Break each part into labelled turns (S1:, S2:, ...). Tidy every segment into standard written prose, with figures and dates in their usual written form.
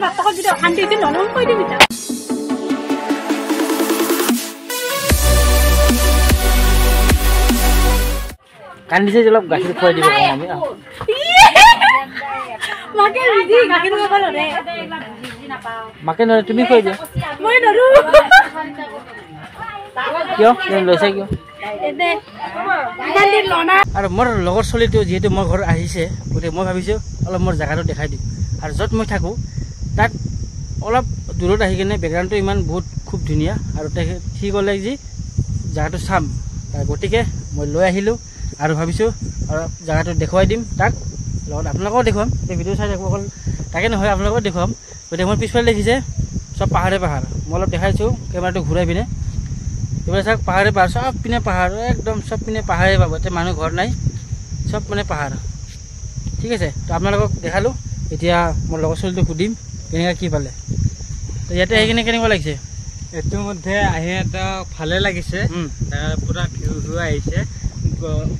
S1: বাপকক যদি অশান্তি দি নলম কৈ দিবি তা
S2: কান্দিছে অলপ গাখীৰ খুৱাই দিব আমি
S1: মাকে ৰিজি গাখীৰ খাব নৰে
S2: মাকে নৰে তুমি খুৱাই দিয়া
S1: মই নৰো
S2: কিয় লৈছে কিয়
S1: এদে কান্দি লনা
S2: আৰু মোৰ লগৰ চলিটো যেহেতু মোৰ ঘৰ আহিছে গতিকে মই ভাবিছোঁ অলপ মোৰ জেগাটো দেখাই দিম আৰু য'ত মই থাকোঁ তাত অলপ দূৰত আহি কিনে বেকগ্ৰাউণ্ডটো ইমান বহুত খুব ধুনীয়া আৰু সি ক'লে যি জেগাটো চাম গতিকে মই লৈ আহিলোঁ আৰু ভাবিছোঁ অলপ জেগাটো দেখুৱাই দিম তাক লগত আপোনালোকেও দেখুৱাম ভিডিঅ' চাই থাকিব অকল তাকে নহয় আপোনালোকেও দেখুৱাম গতিকে মই পিছফালে দেখিছে চব পাহাৰে পাহাৰ মই অলপ দেখাইছোঁ কেমেৰাটো ঘূৰাই পিনে এইফালে চাওক পাহাৰে পাহাৰ চব পিনে পাহাৰ একদম চব পিনে পাহাৰে পাব এতিয়া মানুহ ঘৰ নাই চব মানে পাহাৰ ঠিক আছে তো আপোনালোকক দেখালোঁ এতিয়া মোৰ লগৰ ছোৱালীটো সুধিম কেনেকৈ কি পালে তো ইয়াতে আহি কিনে কেনেকুৱা লাগিছে
S3: এইটো মধ্যে আহি এটা ভালে লাগিছে পুৰা ভিউ ভিউ আহিছে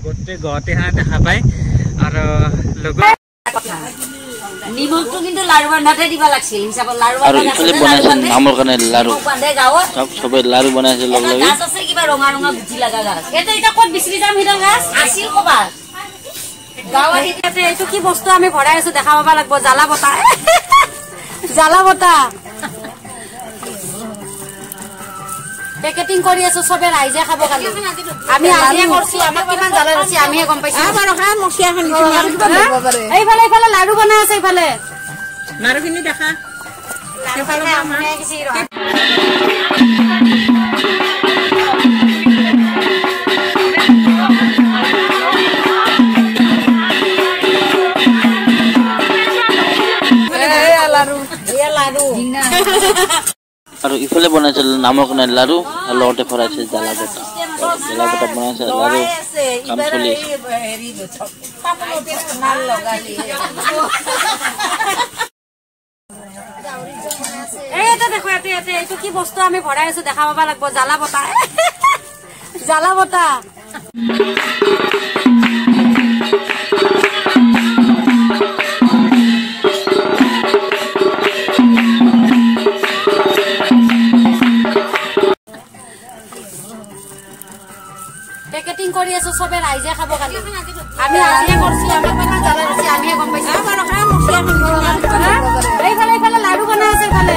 S3: গোটেই গুৱাহাটীখনে দেখা পায় আৰু লগত
S4: নিমখটো কিন্তু লাৰু বান্ধাতে দিব লাগছিল হিচাপত লাৰু
S2: আৰু ইফালে বনাইছে নামৰ কাৰণে লাৰু চবে লাৰু বনাইছে লগ লাগি
S4: গাছ আছে কিবা ৰঙা ৰঙা গুটি লগা গাছ এটা এটা ক'ত বিচৰি যাম হিৰ গাছ আছিল ক'বাত গাঁৱত এতিয়া এইটো কি বস্তু আমি ভৰাই আছো দেখা পাব লাগিব জ্বালা বতা জ্বালা বতা পেকেটিং কৰি আছো সবে ৰাইজে খাব কালি আমি আজিয়ে কৰছি আমাক কিমান জ্বালা ৰছি আমিহে গম পাইছো আবাৰ খা মছিয়া খান এইফালে এইফালে লাৰু বনাই আছে এইফালে লাৰুখিনি দেখা এইফালে আমনে কিছু লাৰু
S2: আৰু ইফালে বনাইছে নামৰ কাৰণে লাৰু আৰু লগতে ভৰাইছে জ্বালা বটা বনাইছে লাৰু কাম চলি আছে
S4: এইটা দেখো এতে এইটো কি বস্তু আমি ভৰাই আছো দেখা পাব লাগিব জ্বালা বতা জ্বালা বতা পেকেটিং কৰি আছো সবে ৰাইজে খাব কালি আমি আজিয়ে কৰছি আমাক কিমান জ্বালা ৰছি আমিহে গম পাইছো আবাৰ খা মছিয়া খান এইফালে এইফালে লাৰু বনাই আছে এইফালে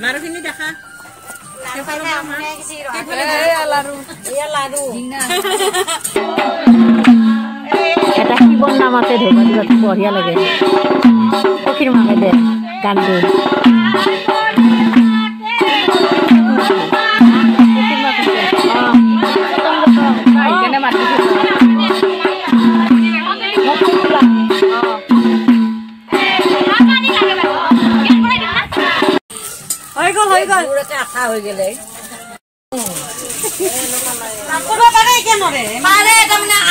S4: লাৰুখিনি দেখা
S1: এটা কি বন্যা মাতে ধোবা দিবা বঢ়িয়া লাগে পক্ষীৰ মাকে দে গানটো
S4: হৈ গল আশা হৈ গেলে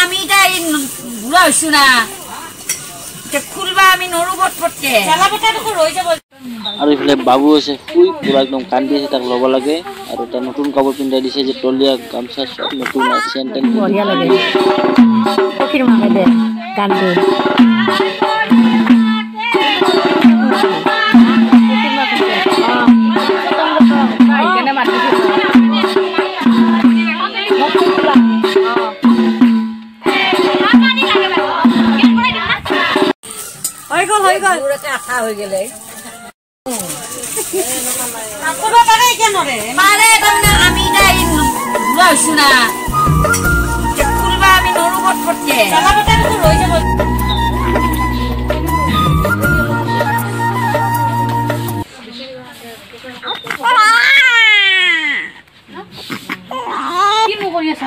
S4: আমি বুঢ়া হৈছো না খুলবা আমি নৰো পটপটকে
S2: আৰু ইফালে বাবু আছে শুই পুৰা একদম কান্দি আছে তাক ল'ব লাগে আৰু এটা নতুন কাপোৰ পিন্ধাই দিছে যে তলীয়া গামছা চব নতুন চেণ্টেন
S1: বঢ়িয়া লাগে পক্ষীৰ মাকে দে গানটো
S4: হৈ গল আশা হৈ গেলে আমি বুঢ়া হৈছো না খুলবা আমি নৰো পটপটকে ৰৈ যাব
S1: কি কৰি আছে